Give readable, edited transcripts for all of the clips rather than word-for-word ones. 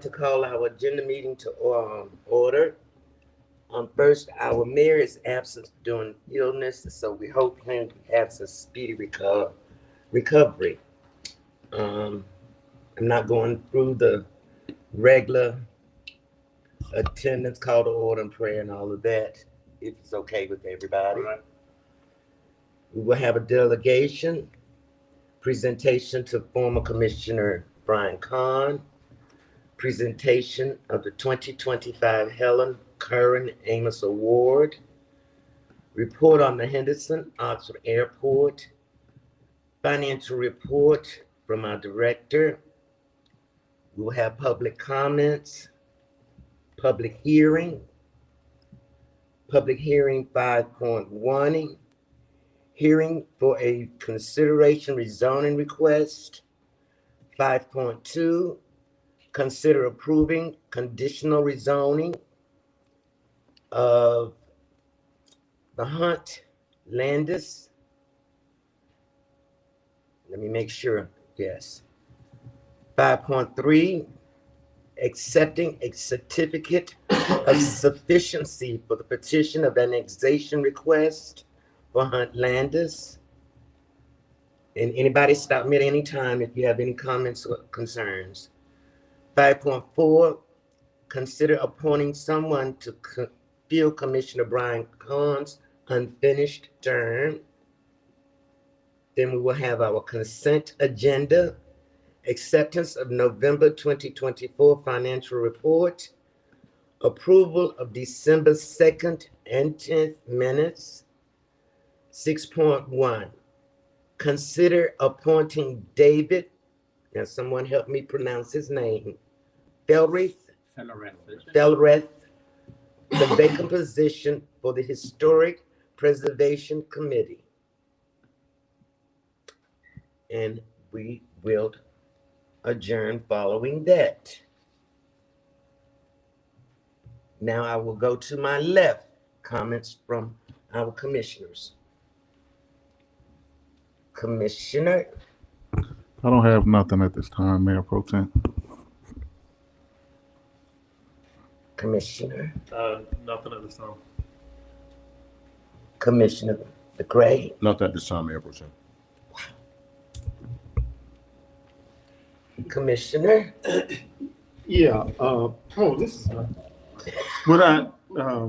to call our agenda meeting to order. First, our mayor is absent during illness, so we hope him has a speedy recovery. I'm not going through the regular attendance, call to order and prayer and all of that, if it's okay with everybody. All right. We will have a delegation presentation to former Commissioner Brian Kahn, presentation of the 2025 Helen Curran Amos Award, report on the Henderson Oxford Airport, financial report from our director. We will have public comments, public hearing 5.1, hearing for a consideration rezoning request. 5.2, consider approving conditional rezoning of the Hunt Landis. Let me make sure, yes. 5.3, accepting a certificate of sufficiency for the petition of annexation request for Hunt Landis. And anybody stop me at any time if you have any comments or concerns. 5.4, consider appointing someone to fill Commissioner Brian Kahn's unfinished term. Then we will have our consent agenda, acceptance of November 2024 financial report, approval of December 2nd and 10th minutes. 6.1, consider appointing David, now someone help me pronounce his name, Felrith, the vacant position for the Historic Preservation Committee. And we will adjourn following that. Now I will go to my left, comments from our commissioners. Commissioner? I don't have nothing at this time, Mayor Pro Tem. Commissioner? Nothing at this time. Commissioner McGray? Nothing at this time, Mayor Pro Tem. Commissioner? Yeah, this is, what I, let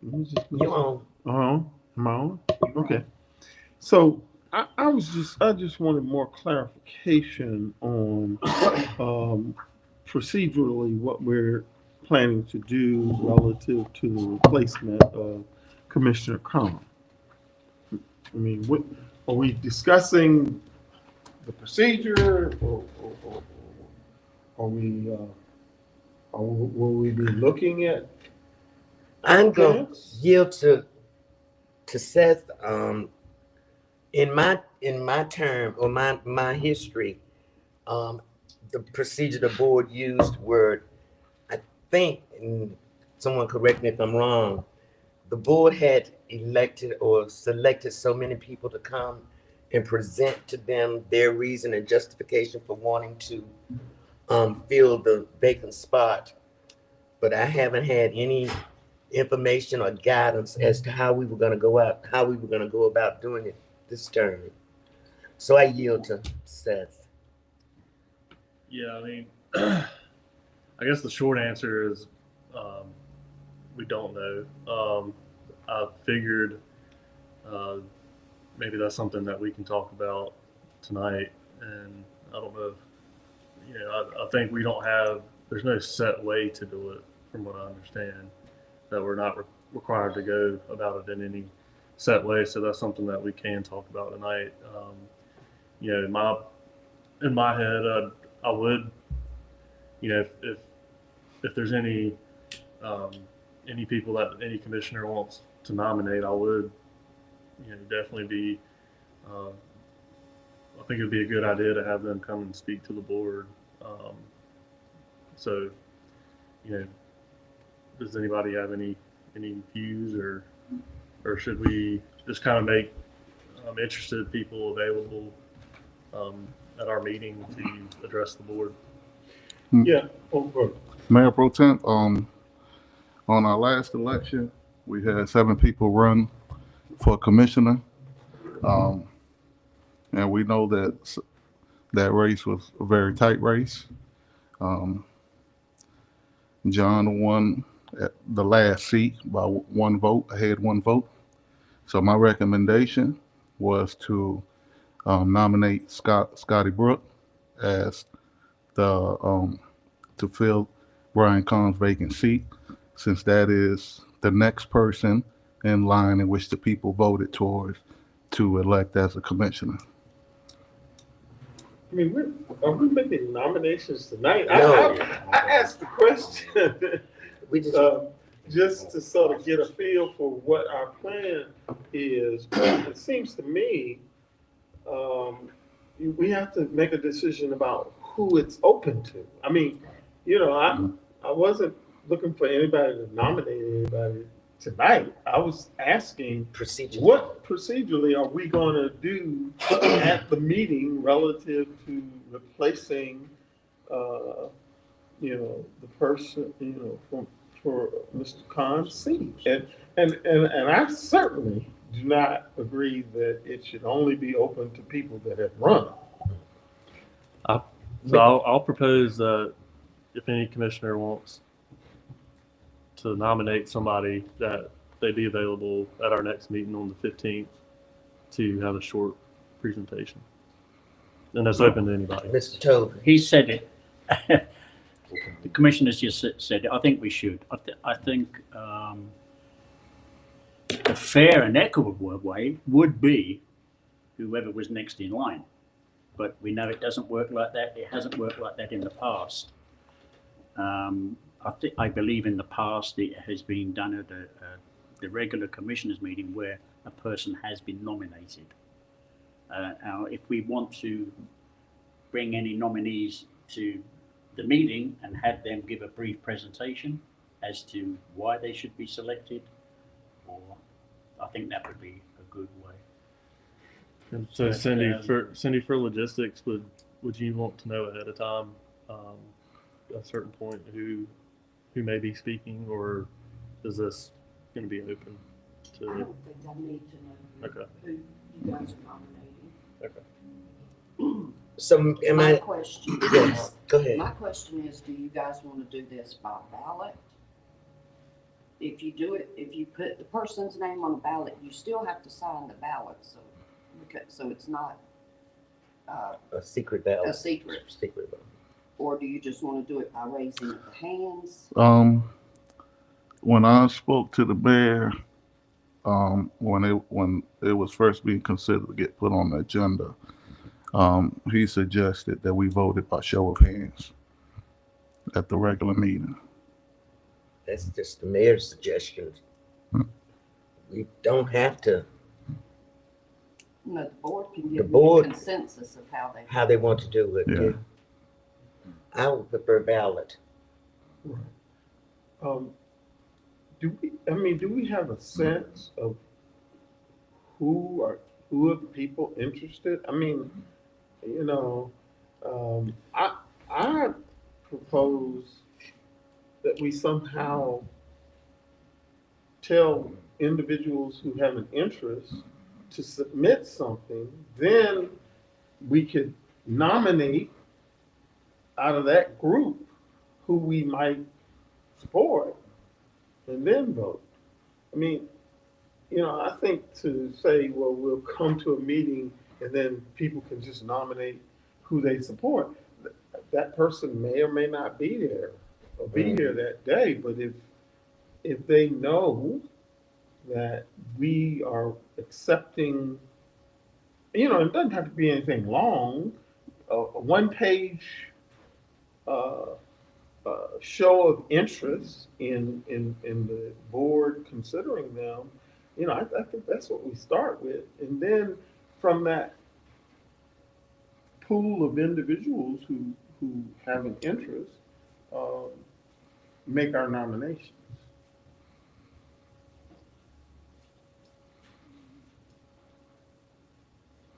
me just. You on? Am I on? Okay. So I just wanted more clarification on, procedurally what we're planning to do relative to the replacement of Commissioner Kahn. I mean, what, are we discussing the procedure or will we be looking at? I'm going to yield to Seth. In my term or my history, the procedure the board used were, I think, and someone correct me if I'm wrong, the board had elected or selected so many people to come and present to them their reason and justification for wanting to fill the vacant spot. But I haven't had any information or guidance as to how we were going to go about doing it this term. So I yield to Seth. Yeah, I mean, I guess the short answer is we don't know. I figured maybe that's something that we can talk about tonight, and I don't know if, I think there's no set way to do it from what I understand, that we're not required to go about it in any set way. So that's something that we can talk about tonight. In my head, I would, if there's any people that any commissioner wants to nominate, I would, definitely be. I think it'd be a good idea to have them come and speak to the board. So, does anybody have any views, or should we just kind of make interested people available at our meeting to address the board? Yeah, over. Mayor Pro Tem, on our last election, we had 7 people run for commissioner. Um, and we know that that race was a very tight race. Um, John won at the last seat by 1 vote. I had 1 vote. So my recommendation was to nominate Scotty Brook as the to fill Brian Kahn's vacant seat, since that is the next person in line in which the people voted towards to elect as a commissioner. I mean, are we making nominations tonight? No. I asked the question We just, just to sort of get a feel for what our plan is. It seems to me we have to make a decision about who it's open to. I mean, I wasn't looking for anybody to nominate anybody tonight. I was asking procedure. what procedurally are we going to do at the meeting relative to replacing, the person, for Mr. Khan's seat, and I certainly do not agree that it should only be open to people that have run. So I'll propose that if any commissioner wants to nominate somebody, that they be available at our next meeting on the 15th to have a short presentation. And that's open to anybody. Mr. Tobin. He said it. The commissioners just said it. I think we should. I think the fair and equitable way would be whoever was next in line. But we know it doesn't work like that. It hasn't worked like that in the past. I believe in the past it has been done at the regular commissioners meeting where a person has been nominated. Now, if we want to bring any nominees to the meeting and have them give a brief presentation as to why they should be selected, or I think that would be a good way. And so But, Cindy, for logistics, would you want to know ahead of time a certain point who may be speaking, or is this going to be open to? I don't think I need to know Okay. who you guys are nominating. Okay. So am My I, question, yes, go ahead. my question is, do you guys want to do this by ballot? If you do it, if you put the person's name on the ballot, you still have to sign the ballot, so it's not A secret ballot. a secret. Secret ballot. Or do you just want to do it by raising of the hands? When I spoke to the mayor, when it was first being considered to get put on the agenda, he suggested that we voted by show of hands at the regular meeting. That's just the mayor's suggestion. We don't have to, No, the board can The give me board- a consensus of how they want to do it. Yeah. I would prefer ballot. Do we have a sense of who are the people interested? I mean, I propose that we somehow tell individuals who have an interest to submit something, then we could nominate out of that group who we might support and then vote. I mean, I think to say, well, we'll come to a meeting and then people can just nominate who they support. That person may or may not be there or be here that day, but if they know that we are accepting, it doesn't have to be anything long, a one-page show of interest in the board considering them, I think that's what we start with. And then from that pool of individuals who have an interest, make our nominations.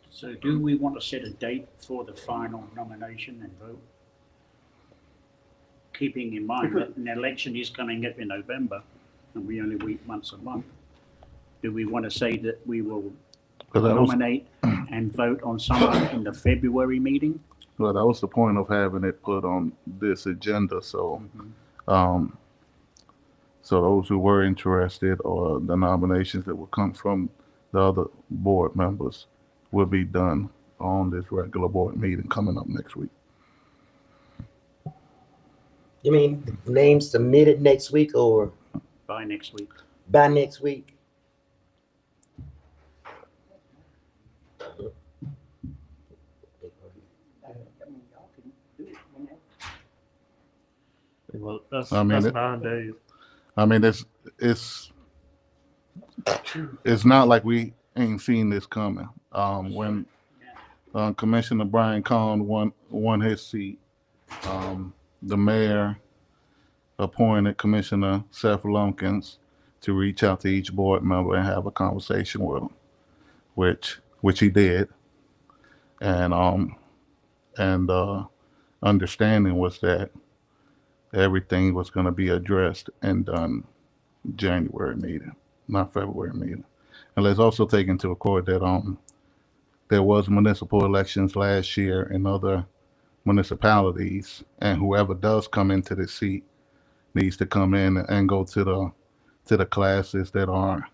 So do we want to set a date for the final nomination and vote? keeping in mind that an election is coming up in November, and we only meet once a month. Do we want to say that we will Because that was, nominate and vote on someone in the February meeting? well, that was the point of having it put on this agenda. So, so those who were interested, or the nominations that will come from the other board members, will be done on this regular board meeting coming up next week. You mean names submitted next week or By next week. by next week? Well, that's, I mean, that's it- 9 days. I mean, it's not like we ain't seen this coming. When Commissioner Brian Kahn won his seat, the mayor appointed Commissioner Seth Lumpkins to reach out to each board member and have a conversation with them, which he did, and understanding was that everything was going to be addressed and done January meeting, not February meeting. And let's also take into account that there was municipal elections last year in other municipalities, and whoever does come into the seat needs to come in and go to the classes that are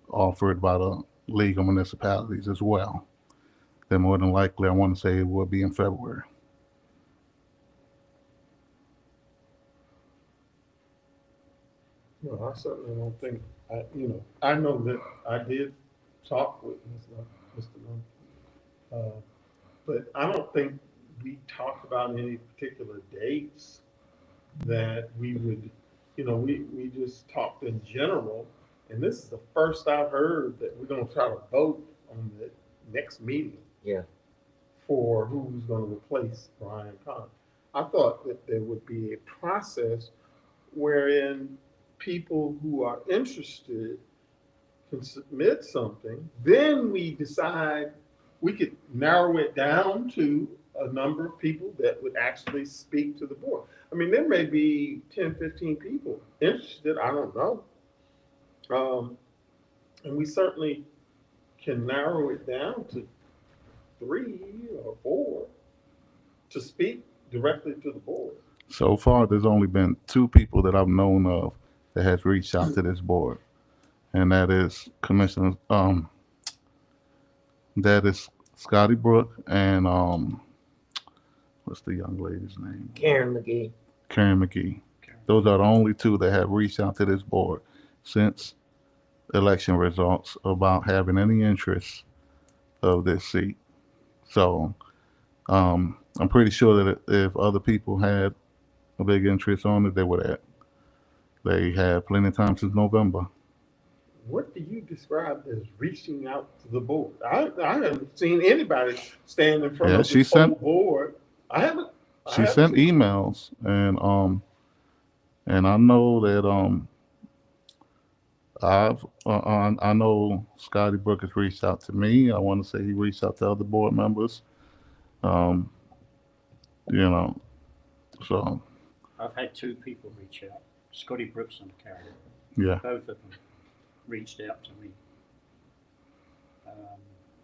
offered by the League of Municipalities as well. Then more than likely, I want to say it will be in February. No, I certainly don't think, I know that I did talk with Mr. Lumpkin. But I don't think we talked about any particular dates that we would, we just talked in general. And this is the first I've heard that we're gonna try to vote on the next meeting. Yeah. For who's gonna replace Brian Kahn. I thought that there would be a process wherein people who are interested can submit something, then we decide, we could narrow it down to a number of people that would actually speak to the board. I mean, there may be 10, 15 people interested, I don't know. And we certainly can narrow it down to 3 or 4 to speak directly to the board. So far, there's only been 2 people that I've known of that has reached out to this board, and that is Commissioner, that is Scotty Brook and what's the young lady's name? Karen McGee. Karen McGee. Those are the only 2 that have reached out to this board since election results about having any interest of this seat. So I'm pretty sure that if other people had a big interest on it, they would have. They had plenty of time since November. What do you describe as reaching out to the board? I haven't seen anybody stand in front Yeah, of she this whole sent- board. I haven't. She sent emails, and I know that I know Scotty Brook has reached out to me. I want to say he reached out to other board members. So I've had 2 people reach out, Scotty Brooks and Karen. yeah. Both of them reached out to me.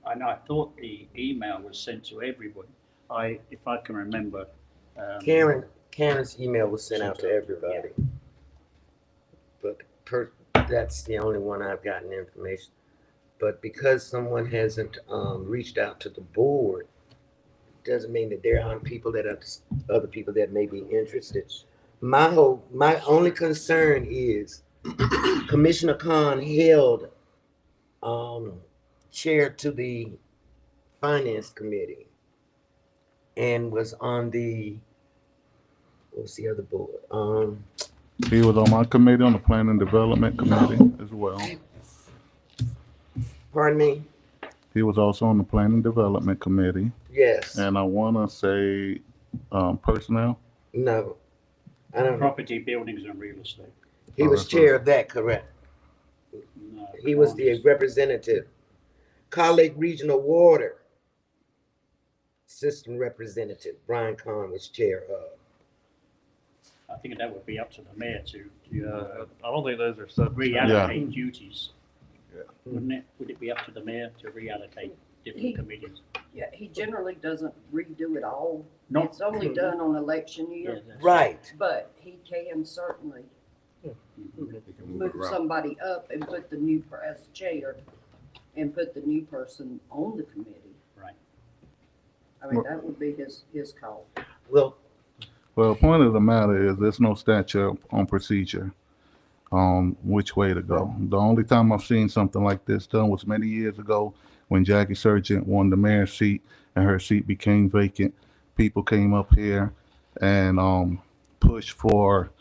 And I thought the email was sent to everybody. If I can remember. Karen's email was sent out to everybody. But that's the only one I've gotten information. But because someone hasn't reached out to the board, doesn't mean that there aren't people that are other people that may be interested. My only concern is Commissioner Kahn held chair to the finance committee and was on what's the other board? He was on my committee, on the planning and development committee as well. Pardon me? He was also on the planning and development committee, Yes. and I want to say personnel. No. I don't know. Property, buildings and real estate. He was chair of that, correct? No, He was the representative. Call Lake Regional Water System representative, Brian Kahn was chair of. I think that would be up to the mayor to Yeah, I don't think those are set. reallocate duties. Yeah. Wouldn't it? Would it be up to the mayor to reallocate different He- committees? Yeah, he generally doesn't redo it all. No. It's only done on election Yeah, year, that's- Right. but he can certainly They can move move it around. somebody up and put the new, as chair, and put the new person on the committee. Right. I mean, that would be his call. Well, Well, the point of the matter is there's no statute on procedure on which way to go. The only time I've seen something like this done was many years ago when Jackie Sargent won the mayor's seat and her seat became vacant. People came up here and pushed for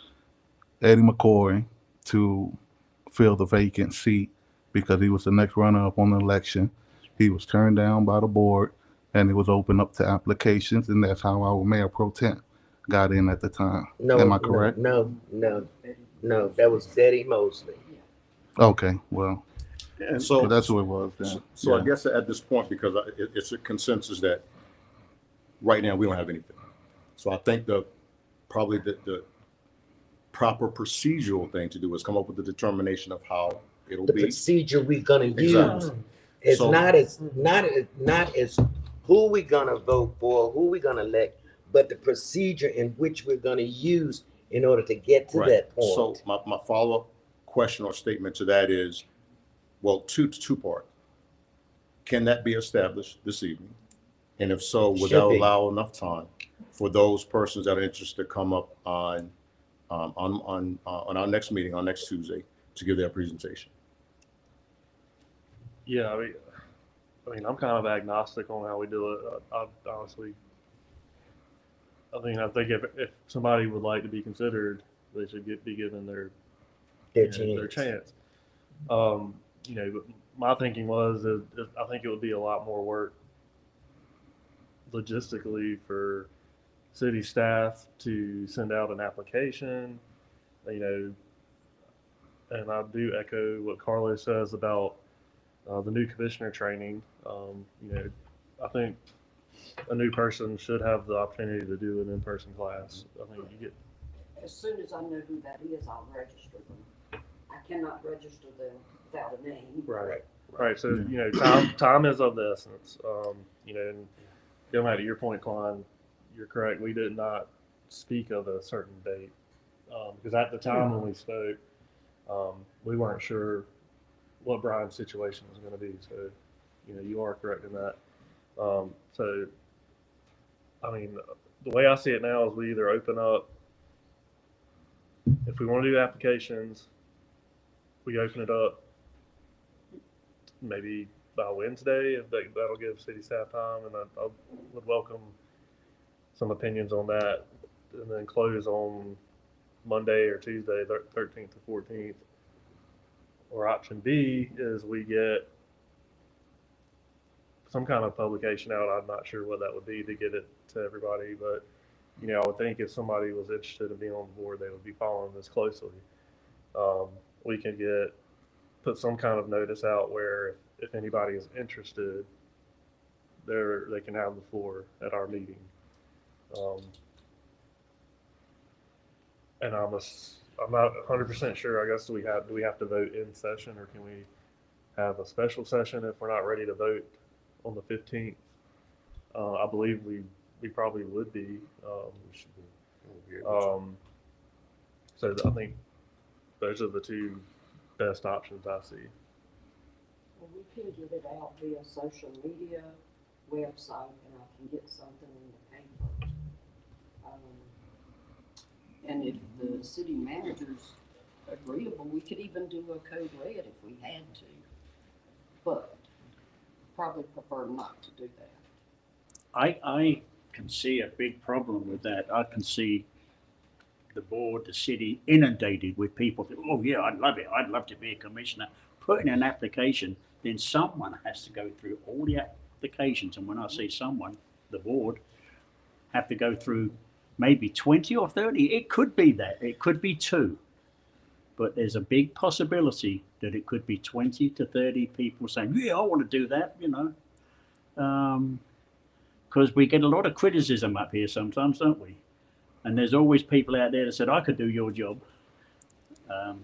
Eddie McCoy to fill the vacant seat because he was the next runner-up on the election. He was turned down by the board and it was open up to applications, and that's how our mayor pro tem got in at the time. no. Am I correct? No, that was Betty Mosley. Okay, well, And so So, that's who it was then. so I Yeah. guess at this point, because it's a consensus that right now we don't have anything. So I think probably the proper procedural thing to do is come up with the determination of how it'll The be. procedure we're gonna use Exactly. is So- not as who we're gonna vote for, who we're gonna elect, but the procedure in which we're gonna use in order to get to Right. that So point. my follow-up question or statement to that is, well, two part. Can that be established this evening? And if so, would Should that be. allow enough time for those persons that are interested to come up on our next meeting, on next Tuesday, to give their presentation? Yeah, I mean, I'm kind of agnostic on how we do it. I honestly, I think if somebody would like to be considered, they should be given their Their chance. You know, but my thinking was that I think it would be a lot more work logistically for city staff to send out an application, you know, and I do echo what Carlos says about the new commissioner training. You know, I think a new person should have the opportunity to do an in-person class. I think you get, As soon as I know who that is, I'll register them. I cannot register them without a name. right. Right. So, Yeah. you know, time is of the essence. You know, and going back to your point, Klein, you're correct. We did not speak of a certain date because at the time when we spoke, we weren't sure what Brian's situation was going to be. So, you know, you are correct in that. So, I mean, the way I see it now is we either open up, if we want to do applications, we open it up maybe by Wednesday, if that'll give city staff time, and I would welcome some opinions on that, and then close on Monday or Tuesday, 13th or 14th. Or option B is we get some kind of publication out. I'm not sure what that would be to get it to everybody, but you know, I would think if somebody was interested in being on the board, they would be following this closely. We can put some kind of notice out where if anybody is interested, they can have the floor at our meeting. And I'm not 100% sure. I guess do we have to vote in session, or can we have a special session if we're not ready to vote on the 15th? I believe we probably would be. So I think those are the two best options I see. Well, we can get it out via social media, website, and I can get something in the paper. And if the city manager's agreeable, we could even do a code red if we had to. But probably prefer not to do that. I can see a big problem with that. I can see the board, the city inundated with people that, oh yeah, I'd love it. I'd love to be a commissioner. Put in an application, then someone has to go through all the applications. And when I say someone, the board have to go through maybe 20 or 30. It could be that. It could be 2. But there's a big possibility that it could be 20 to 30 people saying, yeah, I want to do that, you know. Because we get a lot of criticism up here sometimes, don't we? And there's always people out there that said, I could do your job. All-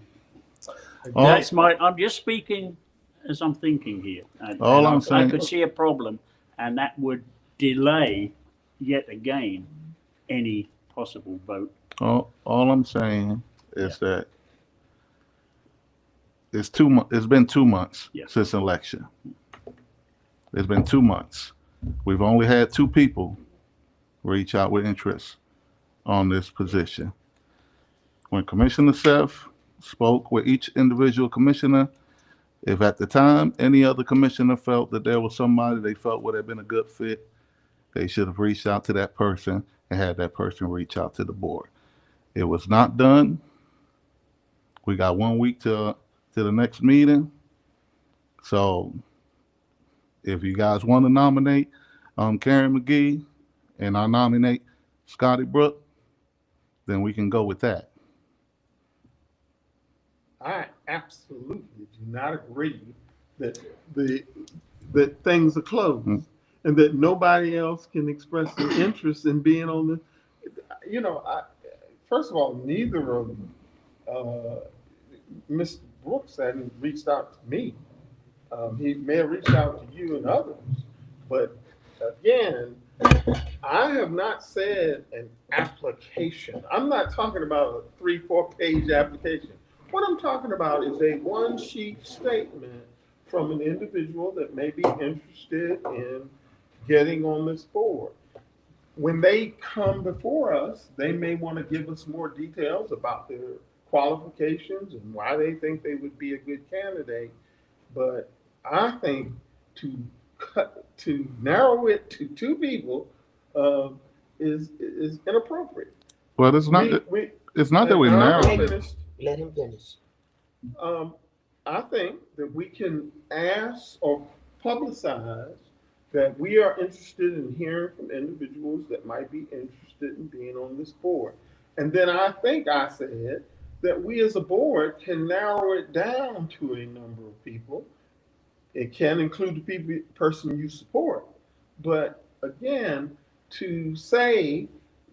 That's I'm just speaking as I'm thinking here. And All I'm I saying- could see a problem, and that would delay yet again any possible vote. All I'm saying is that it's been 2 months Yeah. since election. It's been 2 months. We've only had 2 people reach out with interest on this position. When Commissioner Seth spoke with each individual commissioner, if at the time any other commissioner felt that there was somebody they felt would have been a good fit, they should have reached out to that person and had that person reach out to the board. It was not done. We got 1 week to the next meeting. So if you guys want to nominate Karen McGee and I nominate Scotty Brook, then we can go with that. I absolutely do not agree that that things are closed and that nobody else can express an interest in being on the. You know, first of all, neither of Mr. Brooks hadn't reached out to me. He may have reached out to you and others, but again, I have not said an application. I'm not talking about a 3-4 page application. What I'm talking about is a 1-sheet statement from an individual that may be interested in getting on this board. When they come before us, they may want to give us more details about their qualifications and why they think they would be a good candidate. But I think to narrow it to 2 people is inappropriate. Well, it's not that we're I'm narrowing. finished. Let him finish. I think that we can ask or publicize that we are interested in hearing from individuals that might be interested in being on this board. And then I think I said that we as a board can narrow it down to a number of people. It can include the person you support. But again, to say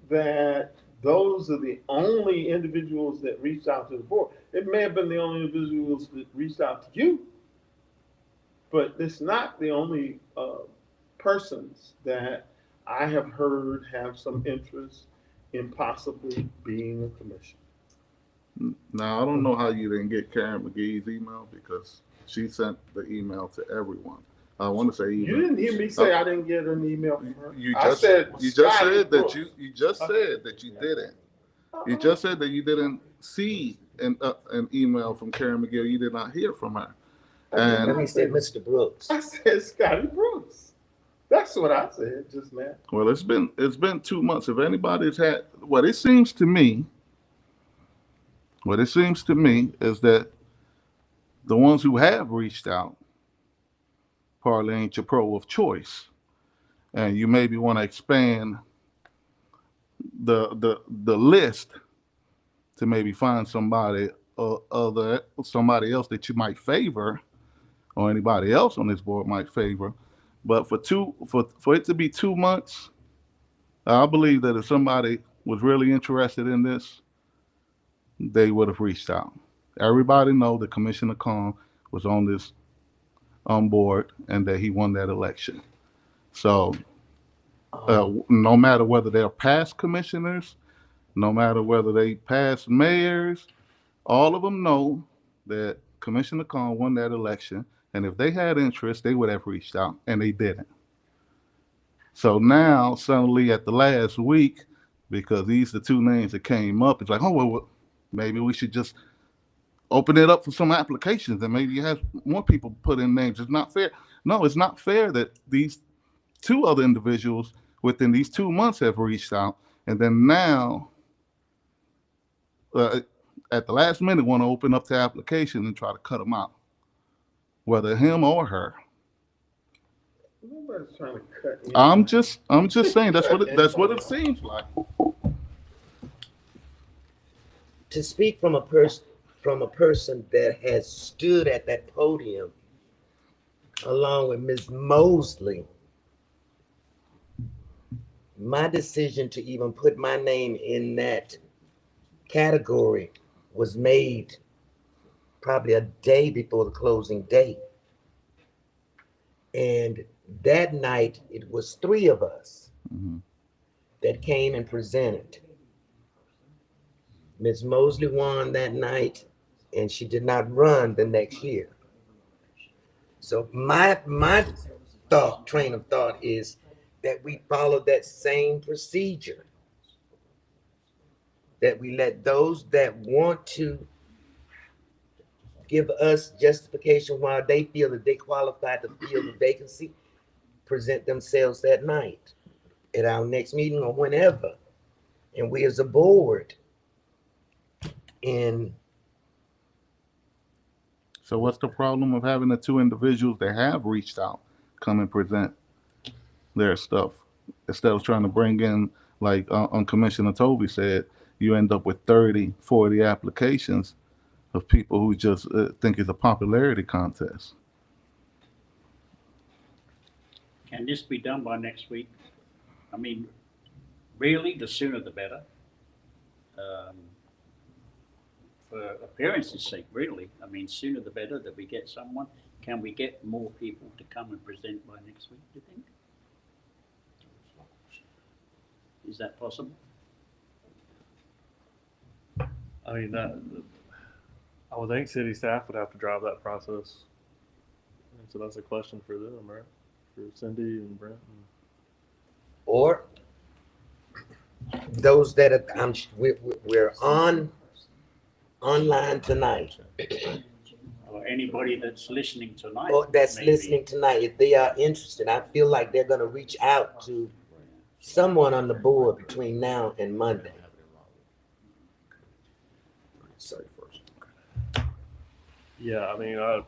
that those are the only individuals that reached out to the board, it may have been the only individuals that reached out to you, but it's not the only persons that I have heard have some interest in possibly being a commissioner. Now, I don't know how you didn't get Karen McGee's email because she sent the email to everyone. I want to say email. You didn't hear me say I didn't get an email from her. You I just said Scotty said Brooks. that you just said that you didn't. You just said that you didn't see an email from Karen McGee. You did not hear from her. And And he said, Mr. Brooks. I said Scotty Brooks. That's what I said just now. well, it's been 2 months. If anybody's had what it seems to me is that the ones who have reached out probably ain't your pro of choice, and you maybe want to expand the list to maybe find somebody somebody else that you might favor, or anybody else on this board might favor. But for it to be 2 months, I believe that if somebody was really interested in this, they would have reached out. Everybody know that Commissioner Khan was on this board and that he won that election. So no matter whether they're past commissioners, no matter whether they past mayors, all of them know that Commissioner Khan won that election. And if they had interest, they would have reached out, and they didn't. So now, suddenly at the last week, because these are the 2 names that came up, it's like, oh, well, maybe we should just open it up for some applications and maybe have more people put in names. It's not fair. No, it's not fair that these 2 other individuals within these 2 months have reached out, and then now, at the last minute, want to open up the application and try to cut them out, whether him or her. Nobody's trying to cut in. I'm just saying that's what it seems like. To speak from a person that has stood at that podium along with Ms. Mosley, my decision to even put my name in that category was made probably a day before the closing date. And that night, it was 3 of us Mhm. that came and presented. Ms. Mosley won that night, and she did not run the next year. So my train of thought is that we follow that same procedure. That we let those that want to give us justification why they feel that they qualify to fill the vacancy, present themselves that night at our next meeting or whenever. And we as a board in So what's the problem of having the 2 individuals that have reached out come and present their stuff instead of trying to bring in, like Commissioner Toby said, you end up with 30, 40 applications of people who just think it's a popularity contest. Can this be done by next week? I mean, really, the sooner the better. For appearance's sake, really. I mean, sooner the better that we get someone. Can we get more people to come and present by next week, do you think? Is that possible? I mean, I would think city staff would have to drive that process. And so that's a question for them, right? For Cindy and Brent. or those that are, we're online tonight, Or anybody that's listening tonight? or that's maybe. listening tonight, if they are interested, I feel like they're gonna reach out to someone on the board between now and Monday. Yeah, I mean, I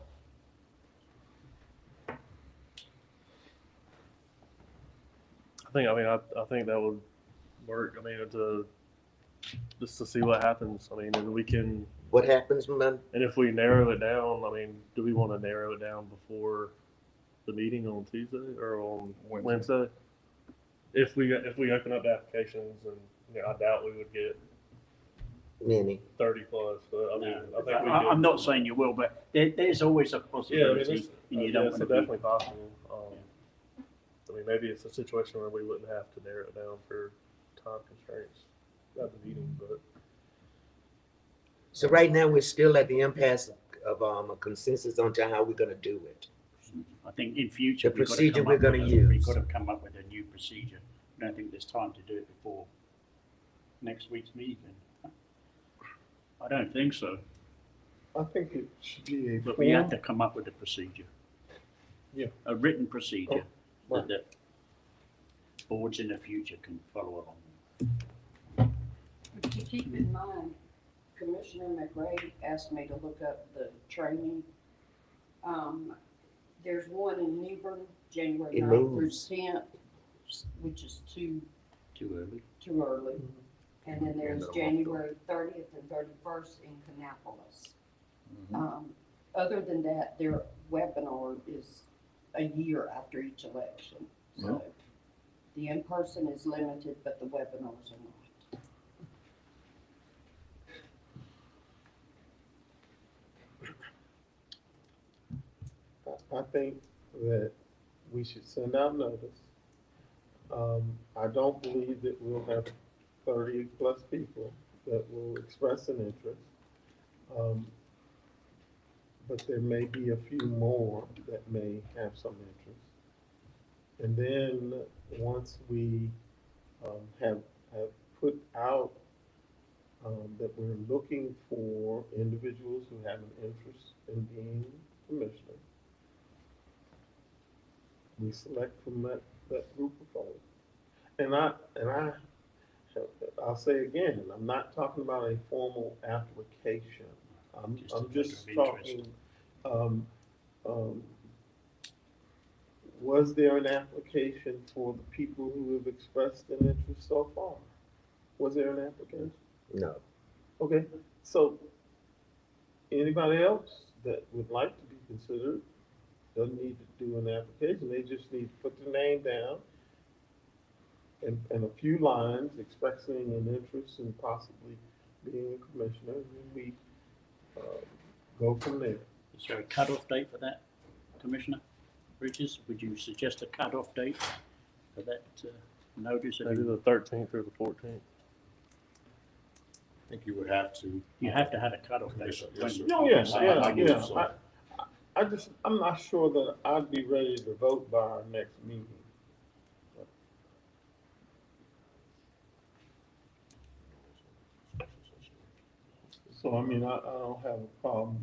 think that would work. I mean, just to see what happens. I mean, and we can, What happens, man? and if we narrow it down, I mean, do we want to narrow it down before the meeting on Tuesday or on Wednesday? If we open up the applications, and I doubt we would get Many. 30 plus, but I mean, I think we I'm not saying you will, but there's always a Yeah, I mean, possibility, and you don't it's want to be. definitely possible. I mean, maybe it's a situation where we wouldn't have to narrow it down for time constraints at the meeting, but So right now, we're still at the impasse of a consensus on to how we're gonna do it. I think in future, The procedure we're gonna We've use. got to come up with a new procedure. I don't think there's time to do it before next week's meeting. I don't think so, I think it should be a but we have form. to come up with a procedure. Yeah. A written procedure Oh, right. that boards in the future can follow along. If you keep in mind, Commissioner McRae asked me to look up the training. There's one in Newbern, January It 9th through moves. 10th, which is too Too early. early. And then there's January 30th and 31st in Kannapolis. Other than that, their webinar is a year after each election. So the in-person is limited, but the webinars are not. I think that we should send out notice. I don't believe that we'll have 30 plus people that will express an interest. But there may be a few more that may have some interest. And then once we have put out that we're looking for individuals who have an interest in being commissioner, we select from that group of folks. And I'll say again, I'm not talking about a formal application. I'm just Just a letter of talking, was there an application for the people who have expressed an interest so far? Was there an application? No. Okay, so anybody else that would like to be considered doesn't need to do an application, they just need to put their name down in a few lines expressing an interest in possibly being a commissioner, and then we go from there. Is there a cut-off date for that, Commissioner Bridges? Would you suggest a cut-off date for that notice? Maybe the 13th or the 14th. I think you would have to. You have to have a cut-off date. Yes, yes, sir. Oh, yes, I yeah, believe yeah. so. I'm not sure that I'd be ready to vote by our next meeting. So, I mean, I don't have a problem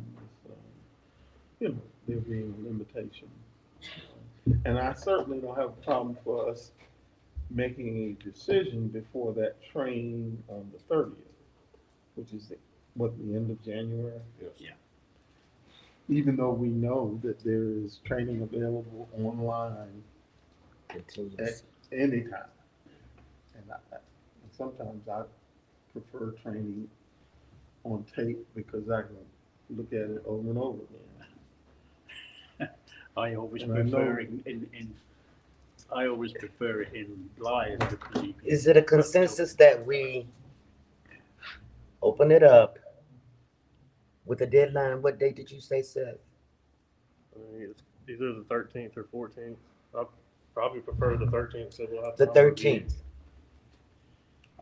with, there being a limitation. And I certainly don't have a problem for us making a decision before that train on the 30th, which is, the end of January? Yes. Yeah. Even though we know that there is training available online at any time. And sometimes I prefer training on tape because I can look at it over and over again. I always And I prefer know- I always prefer it in live because you can. Is it a consensus that we open it up with a deadline? What date did you say, Seth? I mean, it's either the 13th or 14th. I probably prefer the 13th, so we'll have The time to review, 13th.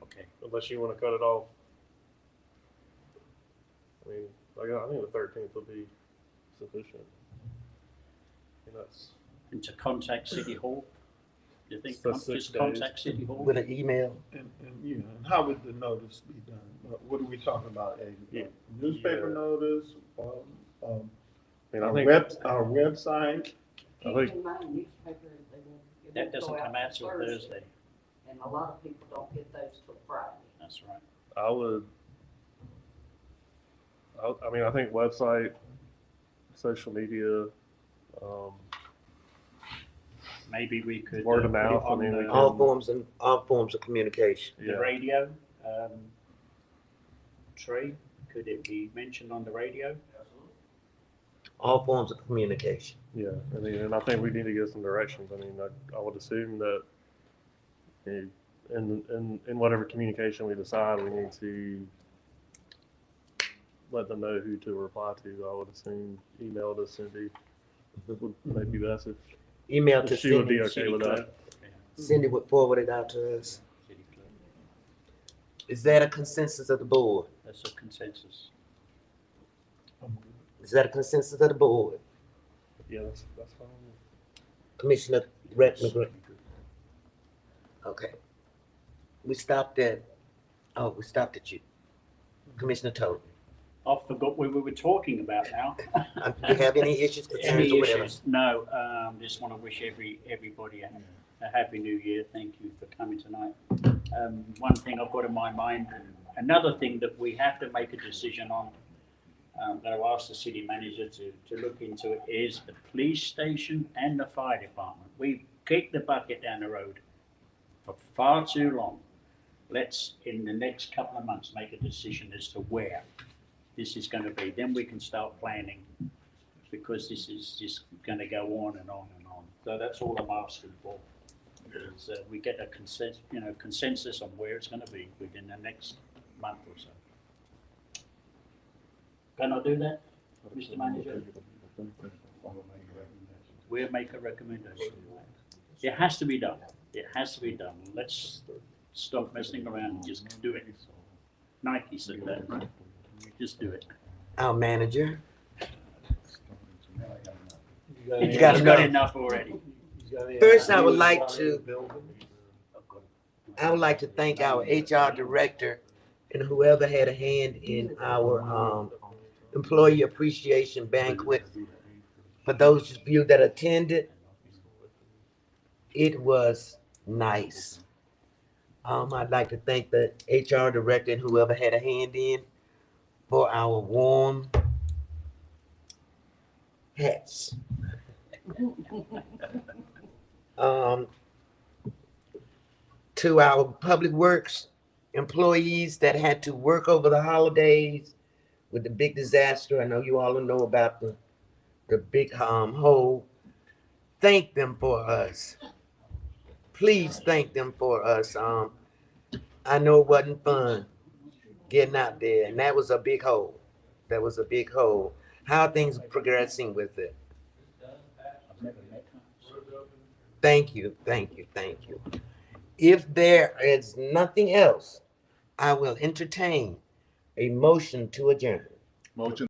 Okay. unless you want to cut it off. I mean, I think the 13th will be sufficient. And that's And to contact City Hall? Do you think So 6 just days. contact City Hall? With an email? And and how would the notice be done? What are we talking about? A Yeah. newspaper Yeah. notice, I mean, I our think our website? I Keep think- in mind, newspaper, they won't- it That won't doesn't go come out till Thursday. And a lot of people don't get those till Friday. That's right. I would. I mean, I think website, social media, Maybe we could. Word of put it mouth, I on mean, we the- can- All forms of communication. The radio, Trey, could it be mentioned on the radio? All forms of communication. Yeah, I mean, and I think we need to get some directions. I mean, I would assume that in whatever communication we decide, we need to let them know who to reply to. I would assume email to Cindy would maybe best if Email to she would be Cindy. okay City with clerk. that. Yeah, Cindy would forward it out to us. city clerk. Is that a consensus of the board? That's a consensus. Is that a consensus of the board? Yeah, that's fine. Commissioner Brett McGrath? Okay. We stopped at you. Commissioner Toad. I forgot what we were talking about now. Do you have any issues, concerns, Any or whatever? issues? No, just want to wish everybody a happy new year. Thank you for coming tonight. One thing I've got in my mind, another thing that we have to make a decision on, that I've asked the city manager to look into it, is the police station and the fire department. We've kicked the bucket down the road for far too long. Let's, in the next couple of months, make a decision as to where this is going to be. Then we can start planning, because this is just going to go on and on and on. So that's all I'm asking for, is we get a consensus on where it's going to be within the next month or so. Can I do that, Mr. Manager? We'll make a recommendation. It has to be done. It has to be done. Let's stop messing around and just do it. Nike said that, right? Just do it. Our manager. You You've gotta got know. enough already. First, I would like to thank our HR director and whoever had a hand in our employee appreciation banquet. For those of you that attended, it was nice. I'd like to thank the HR director and whoever had a hand in for our warm hats. To our public works employees that had to work over the holidays with the big disaster. I know you all know about the big hole. Thank them for us. please thank them for us. I know it wasn't fun getting out there, and that was a big hole. That was a big hole. How are things progressing with it? I've never met her. Thank you, thank you, thank you. If there is nothing else, I will entertain a motion to adjourn. Motion